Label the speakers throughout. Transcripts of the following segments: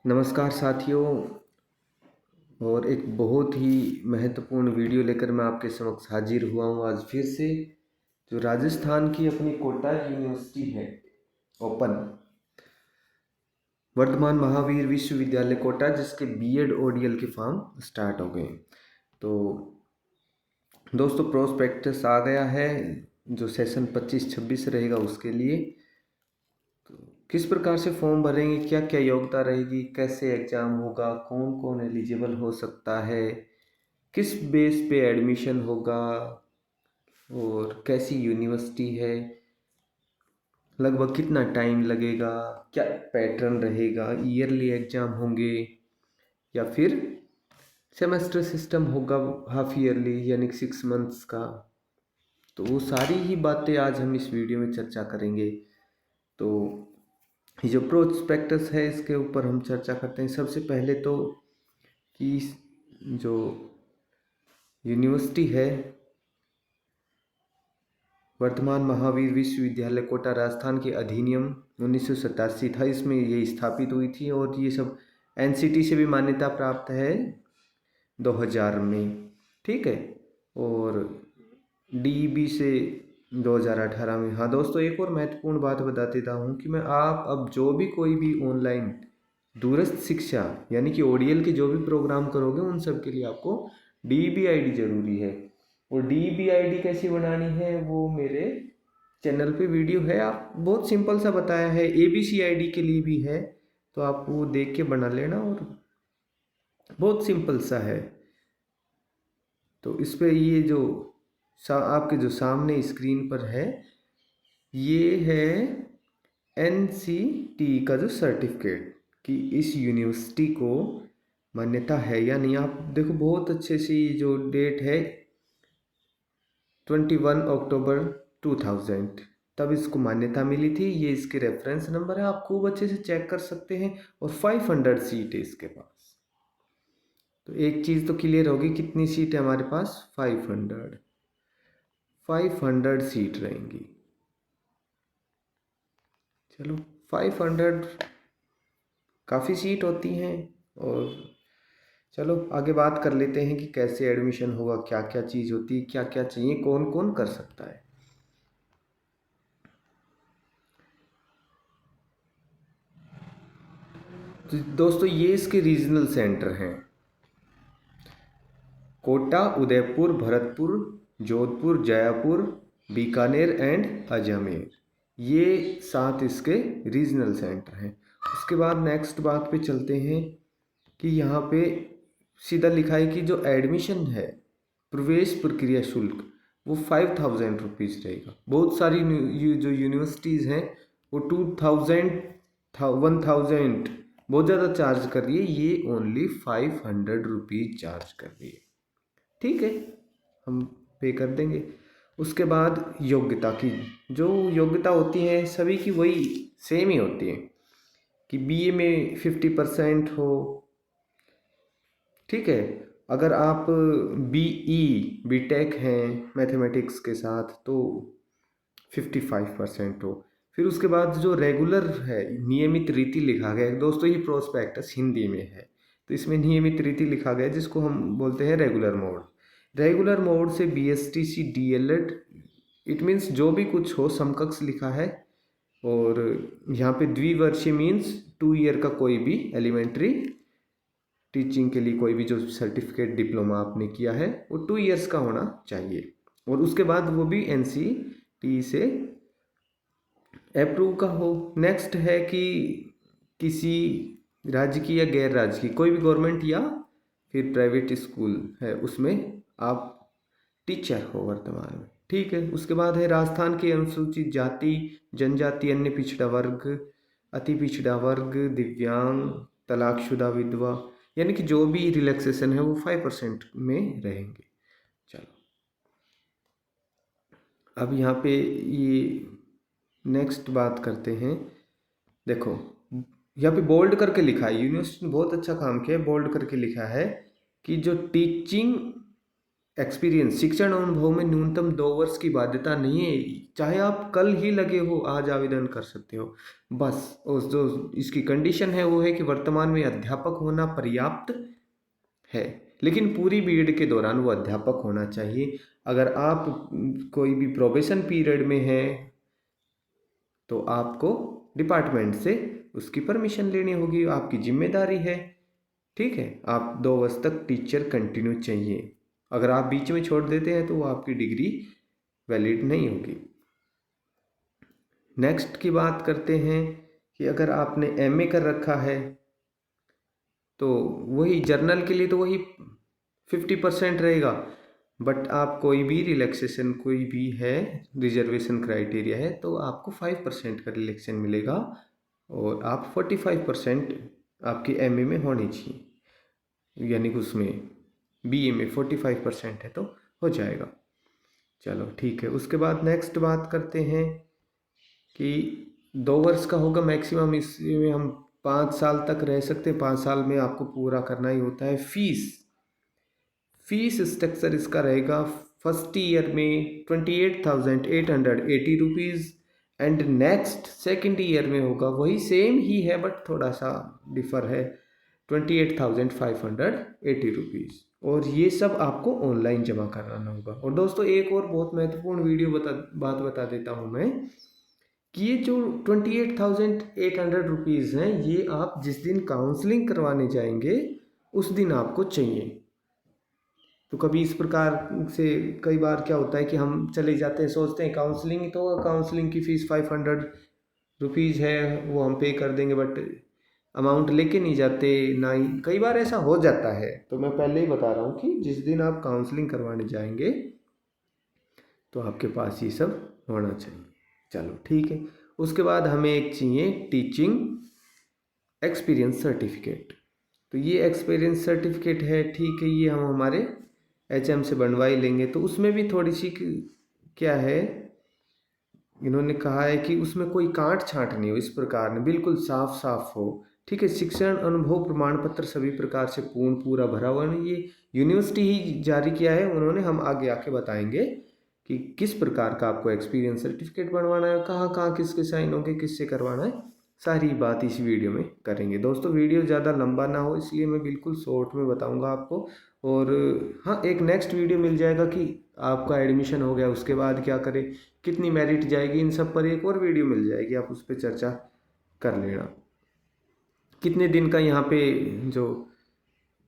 Speaker 1: नमस्कार साथियों। और एक बहुत ही महत्वपूर्ण वीडियो लेकर मैं आपके समक्ष हाजिर हुआ हूँ आज फिर से। जो राजस्थान की अपनी कोटा यूनिवर्सिटी है ओपन, वर्धमान महावीर विश्वविद्यालय कोटा, जिसके बीएड ओडीएल के फॉर्म स्टार्ट हो गए। तो दोस्तों प्रोस्पेक्टस आ गया है जो सेशन 25-26 रहेगा उसके लिए। तो किस प्रकार से फॉर्म भरेंगे, क्या क्या योग्यता रहेगी, कैसे एग्ज़ाम होगा, कौन कौन एलिजिबल हो सकता है, किस बेस पे एडमिशन होगा और कैसी यूनिवर्सिटी है, लगभग कितना टाइम लगेगा, क्या पैटर्न रहेगा, ईयरली एग्ज़ाम होंगे या फिर सेमेस्टर सिस्टम होगा, हाफ ईयरली यानी कि 6 मंथ्स का। तो वो सारी ही बातें आज हम इस वीडियो में चर्चा करेंगे। तो ये जो प्रोस्पेक्टस है इसके ऊपर हम चर्चा करते हैं। सबसे पहले तो कि जो यूनिवर्सिटी है वर्तमान महावीर विश्वविद्यालय कोटा, राजस्थान के अधिनियम 1987 था, इसमें ये स्थापित हुई थी और ये सब एनसीटी से भी मान्यता प्राप्त है 2000 में, ठीक है, और डीईबी से 2018 में। हाँ दोस्तों, एक और महत्वपूर्ण बात बता देता हूँ कि मैं आप अब जो भी कोई भी ऑनलाइन दूरस्थ शिक्षा यानी कि ओडीएल के जो भी प्रोग्राम करोगे उन सब के लिए आपको डीईबी आईडी जरूरी है। और डीईबी आईडी कैसी बनानी है वो मेरे चैनल पे वीडियो है, आप बहुत सिंपल सा बताया है। एबीसी आईडी के लिए भी है, तो आप वो देख के बना लेना और बहुत सिंपल सा है। तो इस पे ये जो आपके जो सामने स्क्रीन पर है ये है एनसीटी का जो सर्टिफिकेट कि इस यूनिवर्सिटी को मान्यता है या नहीं। आप देखो बहुत अच्छे से जो डेट है 21 अक्टूबर 2000, तब इसको मान्यता मिली थी। ये इसके रेफरेंस नंबर है, आप खूब अच्छे से चेक कर सकते हैं। और 500 सीट है इसके पास। तो एक चीज़ तो क्लियर होगी, कितनी सीट है हमारे पास? 500 सीट रहेंगी। चलो 500 काफ़ी सीट होती हैं। और चलो आगे बात कर लेते हैं कि कैसे एडमिशन होगा, क्या क्या चीज़ होती है, क्या क्या चाहिए, कौन कौन कर सकता है। तो दोस्तों ये इसके रीजनल सेंटर हैं, कोटा, उदयपुर, भरतपुर, जोधपुर, जयपुर, बीकानेर एंड अजमेर। ये 7 इसके रीजनल सेंटर हैं। उसके बाद नेक्स्ट बात पे चलते हैं कि यहाँ पे सीधा लिखा है कि जो एडमिशन है, प्रवेश प्रक्रिया शुल्क, वो 5000 रुपीज़ रहेगा। बहुत सारी जो यूनिवर्सिटीज़ हैं वो 2000 1000 बहुत ज़्यादा चार्ज कर रही है, ये ओनली 500 रुपीज़ चार्ज कर रही है। ठीक है, हम पे कर देंगे। उसके बाद योग्यता की जो योग्यता होती है सभी की वही सेम ही होती है कि बीए में 50% हो, ठीक है। अगर आप बीटेक हैं मैथमेटिक्स के साथ तो 55% हो। फिर उसके बाद जो रेगुलर है, नियमित रीति लिखा गया है दोस्तों, ये प्रोस्पेक्टस हिंदी में है तो इसमें नियमित रीति लिखा गया है जिसको हम बोलते हैं रेगुलर मोड। रेगुलर मोड से बीएसटीसी डीएलएड, इट मीन्स जो भी कुछ हो समकक्ष लिखा है। और यहाँ पे द्विवर्षीय मीन्स 2 ईयर का कोई भी एलिमेंट्री टीचिंग के लिए कोई भी जो सर्टिफिकेट डिप्लोमा आपने किया है वो 2 ईयर्स का होना चाहिए। और उसके बाद वो भी एनसीटी से अप्रूव का हो। नेक्स्ट है कि किसी राज्य की या गैर राज्य की कोई भी गवर्नमेंट या फिर प्राइवेट स्कूल है उसमें आप टीचर हो वर्तमान में, ठीक है। उसके बाद है राजस्थान के अनुसूचित जाति, जनजाति, अन्य पिछड़ा वर्ग, अति पिछड़ा वर्ग, दिव्यांग, तलाकशुदा, विधवा, यानी कि जो भी रिलैक्सेशन है वो 5% में रहेंगे। चलो अब यहाँ पे ये नेक्स्ट बात करते हैं। देखो यहाँ पे बोल्ड करके लिखा है, यूनिवर्सिटी ने बहुत अच्छा काम किया है, बोल्ड करके लिखा है कि जो टीचिंग एक्सपीरियंस, शिक्षण अनुभव में न्यूनतम 2 वर्ष की बाध्यता नहीं है। चाहे आप कल ही लगे हो आज आवेदन कर सकते हो। बस उस जो इसकी कंडीशन है वो है कि वर्तमान में अध्यापक होना पर्याप्त है, लेकिन पूरी बीएड के दौरान वो अध्यापक होना चाहिए। अगर आप कोई भी प्रोबेशन पीरियड में है तो आपको डिपार्टमेंट से उसकी परमिशन लेनी होगी, आपकी जिम्मेदारी है। ठीक है, आप 2 वर्ष तक टीचर कंटिन्यू चाहिए। अगर आप बीच में छोड़ देते हैं तो वो आपकी डिग्री वैलिड नहीं होगी। नेक्स्ट की बात करते हैं कि अगर आपने एमए कर रखा है तो वही जर्नल के लिए तो वही 50% रहेगा, बट आप कोई भी रिलैक्सेशन कोई भी है रिजर्वेशन क्राइटेरिया है तो आपको 5% का रिलैक्सेशन मिलेगा और आप 45% आपकी एमए में होनी चाहिए, यानी कि उसमें बीए में 45% है तो हो जाएगा। चलो ठीक है, उसके बाद नेक्स्ट बात करते हैं कि 2 वर्ष का होगा मैक्सिमम, इसमें हम 5 साल तक रह सकते हैं। 5 साल में आपको पूरा करना ही होता है। फीस स्ट्रक्चर इसका रहेगा फर्स्ट ईयर में 28,880 rupees and next second year में होगा वही सेम ही है बट थोड़ा सा डिफर है 28,580 रुपीज़, और ये सब आपको ऑनलाइन जमा कराना होगा। और दोस्तों एक और बहुत महत्वपूर्ण बात बता देता हूँ मैं कि ये जो 28,800 रुपीज़ हैं ये आप जिस दिन काउंसलिंग करवाने जाएंगे उस दिन आपको चाहिए। तो कभी इस प्रकार से कई बार क्या होता है कि हम चले जाते हैं, सोचते हैं काउंसलिंग तो काउंसलिंग की फ़ीस 500 रुपीज़ है वो हम पे कर देंगे, बट अमाउंट लेके नहीं जाते ना ही, कई बार ऐसा हो जाता है। तो मैं पहले ही बता रहा हूँ कि जिस दिन आप काउंसलिंग करवाने जाएंगे तो आपके पास ये सब होना चाहिए। चलो ठीक है, उसके बाद हमें एक चाहिए टीचिंग एक्सपीरियंस सर्टिफिकेट। तो ये एक्सपीरियंस सर्टिफिकेट है, ठीक है, ये हम हमारे एचएम से बनवा ही लेंगे। तो उसमें भी थोड़ी सी क्या है, इन्होंने कहा है कि उसमें कोई काट छांट नहीं हो, इस प्रकार में बिल्कुल साफ साफ हो। ठीक है, शिक्षण अनुभव प्रमाण पत्र सभी प्रकार से पूरा भरा हुआ है। ये यूनिवर्सिटी ही जारी किया है उन्होंने, हम आगे आके बताएंगे कि किस प्रकार का आपको एक्सपीरियंस सर्टिफिकेट बनवाना है, कहाँ कहाँ किसके साइन होंगे, किससे करवाना है, सारी बात इस वीडियो में करेंगे। दोस्तों वीडियो ज़्यादा लंबा ना हो इसलिए मैं बिल्कुल शॉर्ट में बताऊंगा आपको। और हाँ, एक नेक्स्ट वीडियो मिल जाएगा कि आपका एडमिशन हो गया उसके बाद क्या करें, कितनी मेरिट जाएगी, इन सब पर एक और वीडियो मिल जाएगी, आप उस पर चर्चा कर लेना। कितने दिन का यहाँ पे जो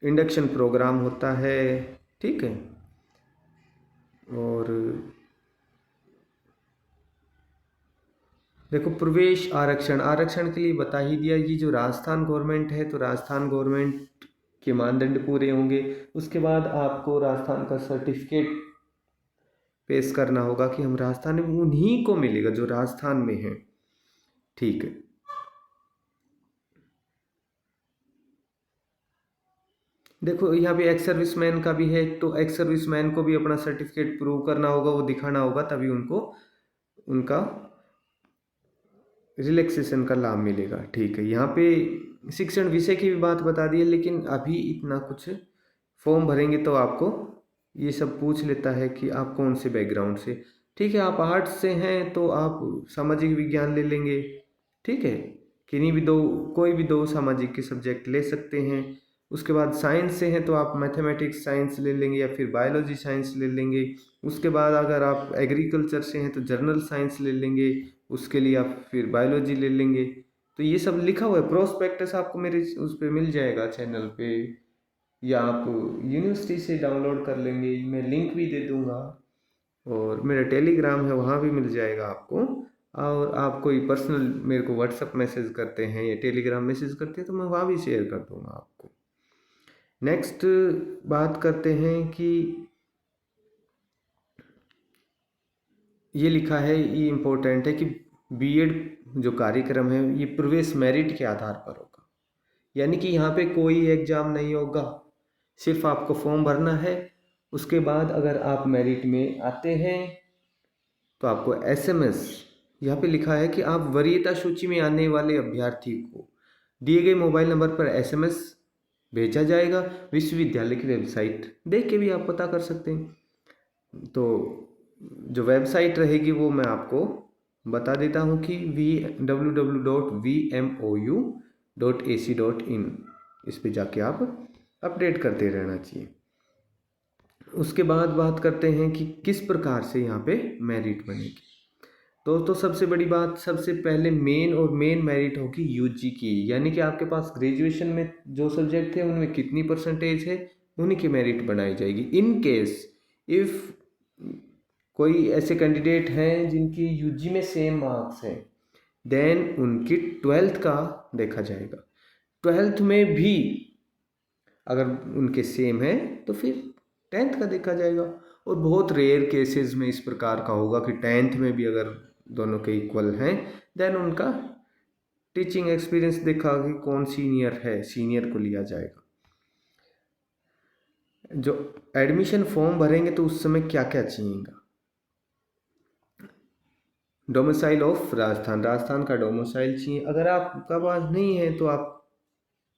Speaker 1: इंडक्शन प्रोग्राम होता है, ठीक है। और देखो प्रवेश आरक्षण के लिए बता ही दिया, ये जो राजस्थान गवर्नमेंट है तो राजस्थान गवर्नमेंट के मानदंड पूरे होंगे। उसके बाद आपको राजस्थान का सर्टिफिकेट पेश करना होगा कि हम राजस्थान में, उन्हीं को मिलेगा जो राजस्थान में है। ठीक है, देखो यहाँ पे एक्स सर्विसमैन का भी है, तो एक्स सर्विसमैन को भी अपना सर्टिफिकेट प्रूव करना होगा, वो दिखाना होगा, तभी उनको उनका रिलैक्सेशन का लाभ मिलेगा। ठीक है, यहाँ पे शिक्षण विषय की भी बात बता दी है, लेकिन अभी इतना कुछ फॉर्म भरेंगे तो आपको ये सब पूछ लेता है कि आप कौन से बैकग्राउंड से। ठीक है, आप आर्ट्स से हैं तो आप सामाजिक विज्ञान ले लेंगे। ठीक है, किन्हीं भी कोई भी 2 सामाजिक के सब्जेक्ट ले सकते हैं। उसके बाद साइंस से हैं तो आप मैथमेटिक्स साइंस ले लेंगे या फिर बायोलॉजी साइंस ले लेंगे। उसके बाद अगर आप एग्रीकल्चर से हैं तो जनरल साइंस ले लेंगे, उसके लिए आप फिर बायोलॉजी ले लेंगे। तो ये सब लिखा हुआ है, प्रोस्पेक्टस आपको मेरे उस पर मिल जाएगा चैनल पे, या आप यूनिवर्सिटी से डाउनलोड कर लेंगे, मैं लिंक भी दे दूंगा। और मेरा टेलीग्राम है वहाँ भी मिल जाएगा आपको। और आप कोई पर्सनल मेरे को व्हाट्सअप मैसेज करते हैं या टेलीग्राम मैसेज करते हैं तो मैं वहाँ भी शेयर कर दूंगा आपको। नेक्स्ट बात करते हैं कि ये लिखा है, ये इम्पोर्टेंट है कि बीएड जो कार्यक्रम है ये प्रवेश मेरिट के आधार पर होगा, यानी कि यहाँ पे कोई एग्जाम नहीं होगा, सिर्फ आपको फॉर्म भरना है। उसके बाद अगर आप मेरिट में आते हैं तो आपको एसएमएस, यहाँ पे लिखा है कि आप वरीयता सूची में आने वाले अभ्यर्थी को दिए गए मोबाइल नंबर पर एसएमएस भेजा जाएगा। विश्वविद्यालय की वेबसाइट देख के भी आप पता कर सकते हैं। तो जो वेबसाइट रहेगी वो मैं आपको बता देता हूँ कि www.vmou.ac.in, इस पे जाके आप अपडेट करते रहना चाहिए। उसके बाद बात करते हैं कि किस प्रकार से यहाँ पे मेरिट बनेगी। तो सबसे बड़ी बात, सबसे पहले मेन मेरिट होगी यूजी की, यानी कि आपके पास ग्रेजुएशन में जो सब्जेक्ट थे उनमें कितनी परसेंटेज है उन्हीं की मेरिट बनाई जाएगी। इन केस इफ कोई ऐसे कैंडिडेट हैं जिनकी यूजी में सेम मार्क्स हैं, देन उनकी 12th का देखा जाएगा। 12th में भी अगर उनके सेम है तो फिर 10th का देखा जाएगा। और बहुत रेयर केसेस में इस प्रकार का होगा कि 10th में भी अगर दोनों के इक्वल हैं, देन उनका टीचिंग एक्सपीरियंस देखा कि कौन सीनियर है, सीनियर को लिया जाएगा। जो एडमिशन फॉर्म भरेंगे तो उस समय क्या क्या चाहिएगा। डोमिसाइल ऑफ राजस्थान, राजस्थान का डोमिसाइल चाहिए। अगर आपका पास नहीं है तो आप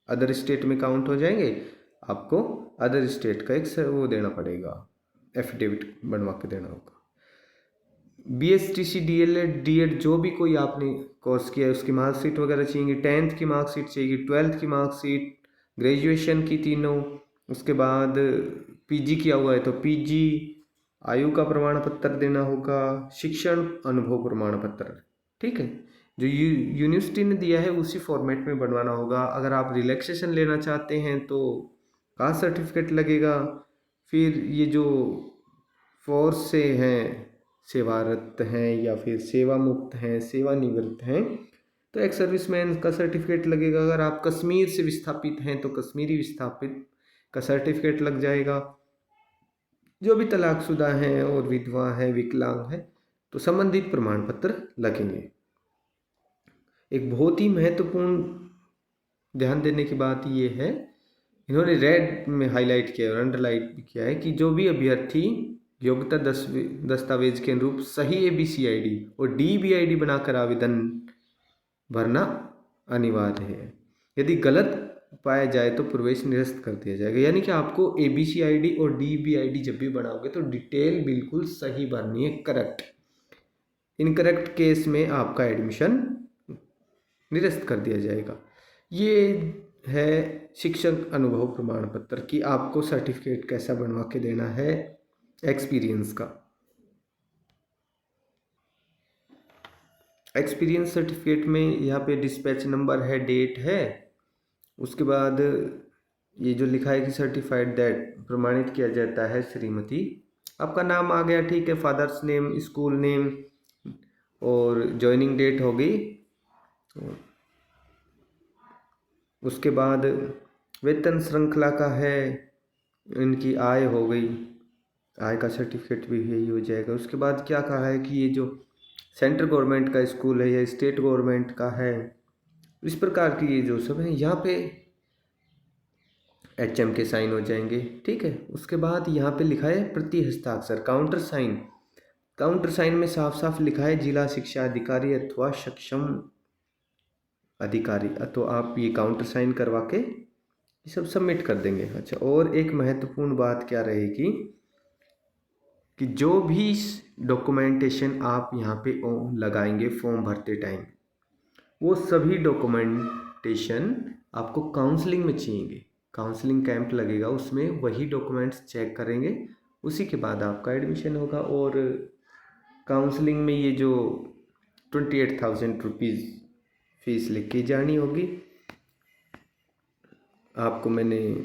Speaker 1: अदर स्टेट में काउंट हो जाएंगे, आपको अदर स्टेट का एक वो देना पड़ेगा, एफिडेविट बनवा के देना होगा। BSTC DLED DED जो भी कोई आपने कोर्स किया है उसकी मार्कशीट वगैरह चाहिए। 10th की मार्कशीट चाहिए, 12th की मार्कशीट, ग्रेजुएशन की तीनों। उसके बाद PG किया हुआ है तो PG, आयु का प्रमाण पत्र देना होगा, शिक्षण अनुभव प्रमाण पत्र, ठीक है, जो यूनिवर्सिटी ने दिया है उसी फॉर्मेट में बनवाना होगा। अगर आप रिलैक्सेशन लेना चाहते हैं तो कास्ट सर्टिफिकेट लगेगा। फिर ये जो फोर्स से हैं, सेवारत हैं या फिर सेवा मुक्त हैं, सेवानिवृत्त हैं, तो एक सर्विसमैन का सर्टिफिकेट लगेगा। अगर आप कश्मीर से विस्थापित हैं तो कश्मीरी विस्थापित का सर्टिफिकेट लग जाएगा। जो भी तलाकशुदा हैं और विधवा हैं, विकलांग हैं, तो संबंधित प्रमाण पत्र लगेंगे। एक बहुत ही महत्वपूर्ण ध्यान देने की बात ये है, इन्होंने रेड में हाईलाइट किया और अंडरलाइन भी किया है कि जो भी अभ्यर्थी योग्यता दस्तावेज के अनुरूप सही ABCID और DBID बनाकर आवेदन भरना अनिवार्य है। यदि गलत पाया जाए तो प्रवेश निरस्त कर दिया जाएगा। यानी कि आपको ABCID और DBID जब भी बनाओगे तो डिटेल बिल्कुल सही भरनी है, करेक्ट। इनकरेक्ट केस में आपका एडमिशन निरस्त कर दिया जाएगा। ये है शिक्षक अनुभव प्रमाण पत्र कि आपको सर्टिफिकेट कैसा बनवा के देना है एक्सपीरियंस का। एक्सपीरियंस सर्टिफिकेट में यहाँ पे डिस्पैच नंबर है, डेट है, उसके बाद ये जो लिखा है कि सर्टिफाइड दैट, प्रमाणित किया जाता है श्रीमती, आपका नाम आ गया, ठीक है, फादर्स नेम, स्कूल नेम और ज्वाइनिंग डेट हो गई। उसके बाद वेतन श्रृंखला का है, इनकी आय हो गई, आय का सर्टिफिकेट भी यही हो जाएगा। उसके बाद क्या कहा है कि ये जो सेंट्रल गवर्नमेंट का स्कूल है या स्टेट गवर्नमेंट का है, इस प्रकार की ये जो सब है यहाँ पे HM के साइन हो जाएंगे, ठीक है। उसके बाद यहाँ पे लिखा है प्रति हस्ताक्षर, काउंटर साइन। काउंटर साइन में साफ साफ लिखा है जिला शिक्षा अधिकारी अथवा सक्षम अधिकारी, तो आप ये काउंटर साइन करवा के ये सब सबमिट कर देंगे। अच्छा, और एक महत्वपूर्ण बात क्या रहेगी कि जो भी डॉक्यूमेंटेशन आप यहाँ पे लगाएंगे फॉर्म भरते टाइम, वो सभी डॉक्यूमेंटेशन आपको काउंसलिंग में चाहिए। काउंसलिंग कैंप लगेगा, उसमें वही डॉक्यूमेंट्स चेक करेंगे, उसी के बाद आपका एडमिशन होगा। और काउंसलिंग में ये जो 28,000 रुपीज़ फीस लिख के जानी होगी। आपको मैंने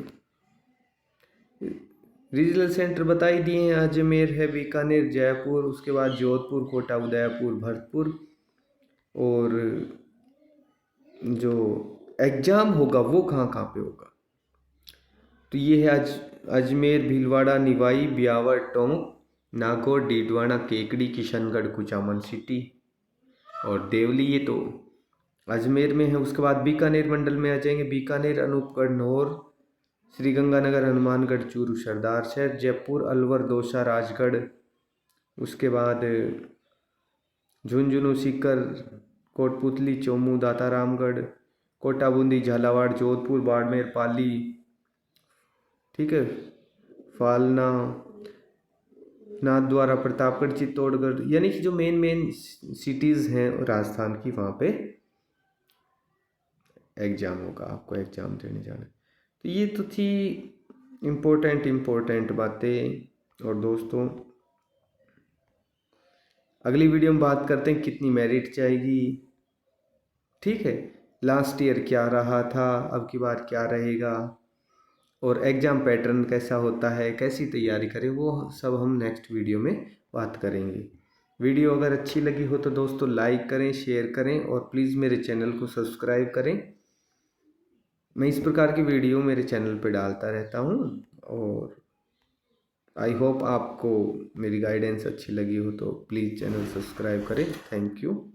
Speaker 1: रीजनल सेंटर बता ही दिए हैं, अजमेर है, बीकानेर, जयपुर, उसके बाद जोधपुर, कोटा, उदयपुर, भरतपुर। और जो एग्ज़ाम होगा वो कहाँ कहाँ पे होगा, तो ये है अजमेर, भीलवाड़ा, निवाई, ब्यावर, टोंक, नागौर, डीडवाना, केकड़ी, किशनगढ़, कुचामन सिटी और देवली, ये तो अजमेर में है। उसके बाद बीकानेर मंडल में आ जाएंगे, बीकानेर, अनूपगढ़, नौर, श्रीगंगानगर, हनुमानगढ़, चूरू, सरदार शहर, जयपुर, अलवर, दौसा, राजगढ़। उसके बाद झुंझुनू, सीकर, कोटपुतली, चोमू, दाता रामगढ़, कोटा, बूंदी, झालावाड़, जोधपुर, बाड़मेर, पाली, ठीक है, फालना, नाथद्वारा, प्रतापगढ़, चित्तौड़गढ़, यानी कि जो मेन सिटीज़ हैं राजस्थान की, वहाँ पे एग्ज़ाम होगा, आपको एग्ज़ाम देने जाना है। तो ये तो थी इम्पोर्टेंट बातें। और दोस्तों अगली वीडियो में बात करते हैं कितनी मेरिट जाएगी, ठीक है, लास्ट ईयर क्या रहा था, अब की बार क्या रहेगा, और एग्ज़ाम पैटर्न कैसा होता है, कैसी तैयारी करें, वो सब हम नेक्स्ट वीडियो में बात करेंगे। वीडियो अगर अच्छी लगी हो तो दोस्तों लाइक करें, शेयर करें और प्लीज़ मेरे चैनल को सब्सक्राइब करें। मैं इस प्रकार की वीडियो मेरे चैनल पे डालता रहता हूँ और आई होप आपको मेरी गाइडेंस अच्छी लगी हो तो प्लीज़ चैनल सब्सक्राइब करें। Thank you.